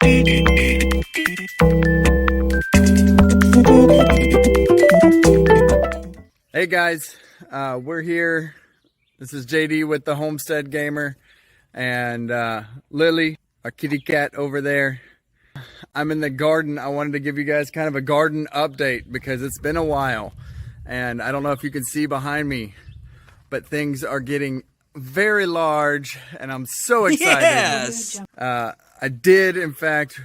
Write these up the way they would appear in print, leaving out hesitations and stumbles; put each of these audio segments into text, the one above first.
Hey guys, we're here. This is JD with the Homestead Gamer and Lily, our kitty cat over there. I'm in the garden. I wanted to give you guys kind of a garden update because it's been a while. And I don't know if you can see behind me, but things are getting very large and I'm so excited. Yes! I did, in fact,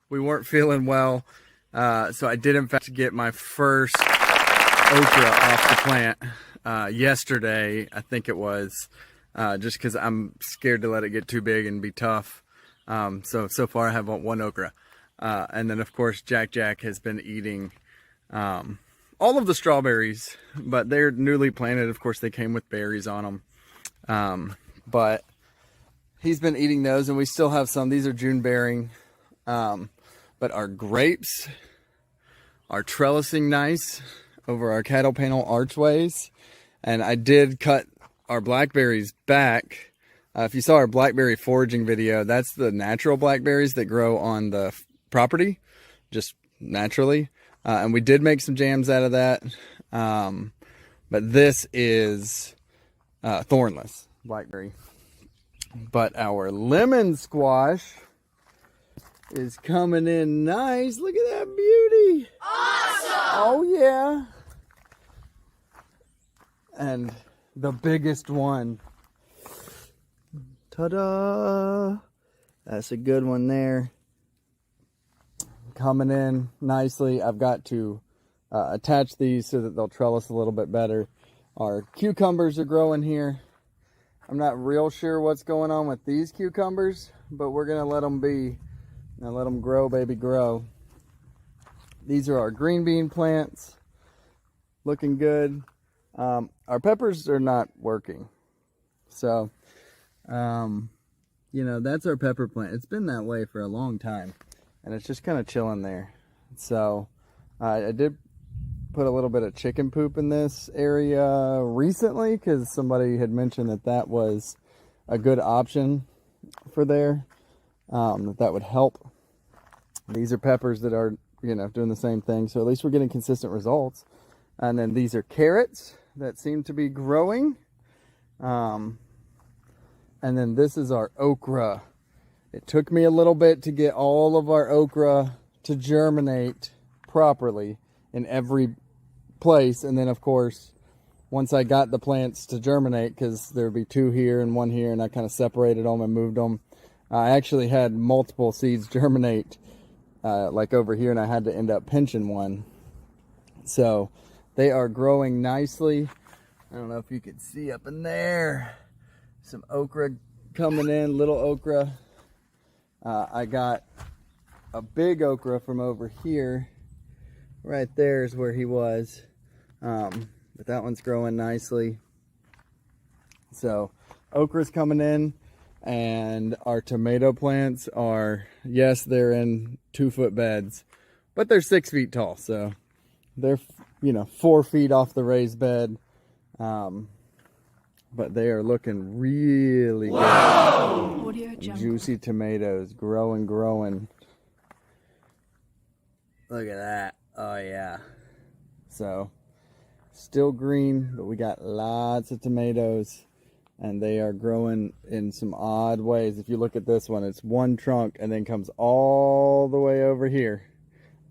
we weren't feeling well. So I did, in fact, get my first okra off the plant yesterday, I think it was, just because I'm scared to let it get too big and be tough. So far I have one okra. And then, of course, Jack has been eating all of the strawberries, but they're newly planted. Of course, they came with berries on them. But he's been eating those, and we still have some. These are June bearing. But our grapes are trellising nice over our cattle panel archways. And I did cut our blackberries back. If you saw our blackberry foraging video, that's the natural blackberries that grow on the property, just naturally. And we did make some jams out of that. But this is thornless blackberry. But our lemon squash is coming in nice. Look at that beauty. Awesome. Oh yeah. And the biggest one. Ta-da. That's a good one there. Coming in nicely. I've got to attach these so that they'll trellis a little bit better. Our cucumbers are growing here. I'm not real sure what's going on with these cucumbers, but we're going to let them be. Now let them grow, baby, grow. These are our green bean plants. Looking good. Our peppers are not working. So, you know, that's our pepper plant. It's been that way for a long time. And it's just kind of chilling there. So, I did put a little bit of chicken poop in this area recently because somebody had mentioned that that was a good option for there. That would help. These are peppers that are, you know, doing the same thing. So at least we're getting consistent results. And then these are carrots that seem to be growing. And then this is our okra. It took me a little bit to get all of our okra to germinate properly in every place. And then, of course, once I got the plants to germinate, because there would be two here and one here, and I kind of separated them and moved them. I actually had multiple seeds germinate, like over here, and I had to end up pinching one. So they are growing nicely. I don't know if you can see up in there. Some okra coming in, little okra. I got a big okra from over here. Right there is where he was. But that one's growing nicely. So okra's coming in. And our tomato plants are, yes, they're in 2-foot beds, but they're 6 feet tall. So they're, you know, 4 feet off the raised bed. But they are looking really good. Juicy tomatoes, growing. Look at that. Oh yeah. So still green, but we got lots of tomatoes. And they are growing in some odd ways. If you look at this one, it's one trunk and then comes all the way over here.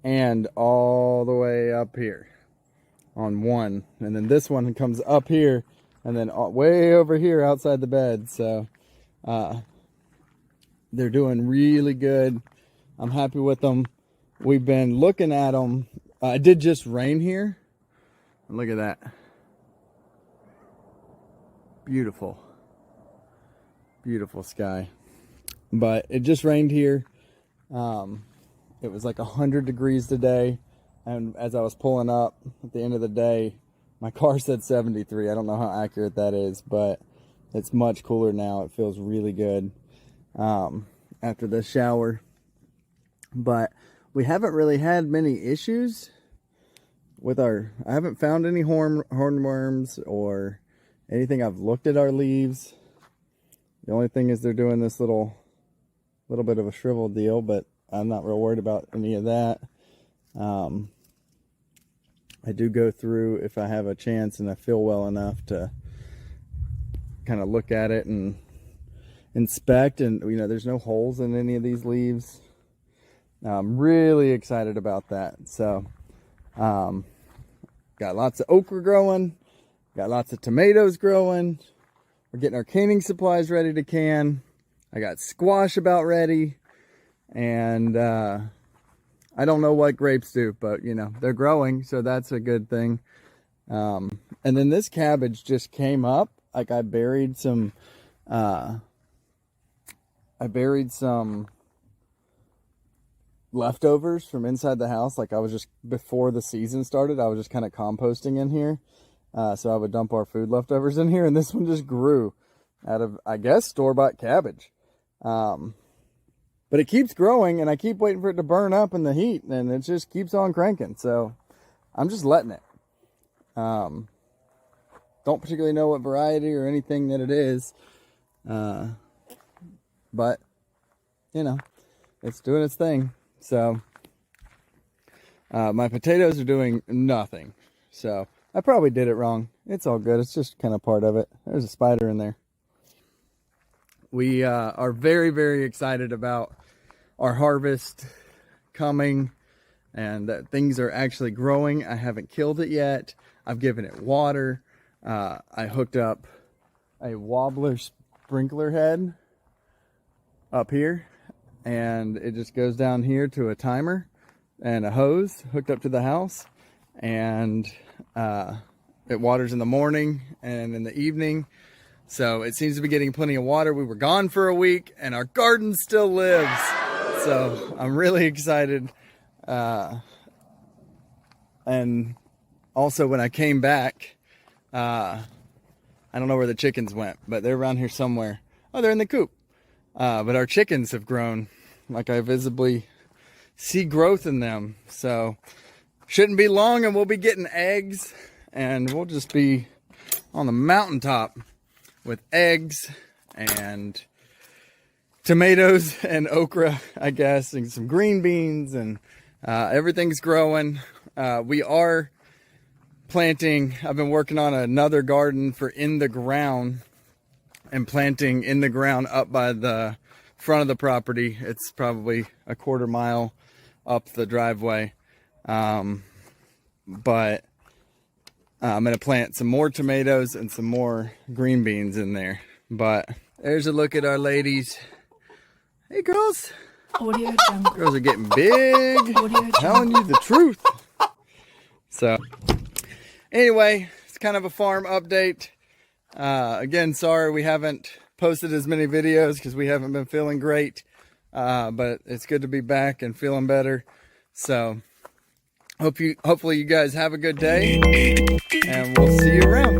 And all the way up here on one. And then this one comes up here and then way over here outside the bed. So they're doing really good. I'm happy with them. We've been looking at them. It did just rain here. And look at that. Beautiful sky. But it just rained here. It was like 100 degrees today, and as I was pulling up at the end of the day, my car said 73. I don't know how accurate that is, but it's much cooler now. It feels really good after the shower. But we haven't really had many issues with I haven't found any hornworms or anything. I've looked at our leaves. The only thing is they're doing this little bit of a shriveled deal, but I'm not real worried about any of that. I do go through if I have a chance and I feel well enough to kind of look at it and inspect, and you know, there's no holes in any of these leaves. I'm really excited about that. So got lots of okra growing, got lots of tomatoes growing. We're getting our canning supplies ready to can. I got squash about ready, and I don't know what grapes do, but you know, they're growing, so that's a good thing. And then this cabbage just came up. Like I buried some leftovers from inside the house. Like I was just, before the season started, I was just kind of composting in here. So I would dump our food leftovers in here, and this one just grew out of, I guess, store-bought cabbage. But it keeps growing, and I keep waiting for it to burn up in the heat, and it just keeps on cranking. So I'm just letting it. Don't particularly know what variety or anything that it is. But, you know, it's doing its thing. So my potatoes are doing nothing. So I probably did it wrong. It's all good. It's just kind of part of it. There's a spider in there. We are very, very excited about our harvest coming, and that things are actually growing. I haven't killed it yet. I've given it water. I hooked up a wobbler sprinkler head up here, and it just goes down here to a timer and a hose hooked up to the house, and it waters in the morning and in the evening. So it seems to be getting plenty of water. We were gone for a week, and our garden still lives. So I'm really excited. And also when I came back, I don't know where the chickens went, but they're around here somewhere. Oh, they're in the coop. But our chickens have grown. Like I visibly see growth in them. So shouldn't be long, and we'll be getting eggs, and we'll just be on the mountaintop with eggs and tomatoes and okra, I guess, and some green beans, and everything's growing. We are planting. I've been working on another garden for in the ground, and planting in the ground up by the front of the property. It's probably a quarter mile up the driveway. But I'm going to plant some more tomatoes and some more green beans in there. But there's a look at our ladies. Hey, girls. Girls are getting big. Telling you the truth. So, anyway, it's kind of a farm update. Again, sorry we haven't posted as many videos because we haven't been feeling great. But it's good to be back and feeling better. So, hopefully you guys have a good day, and we'll see you around.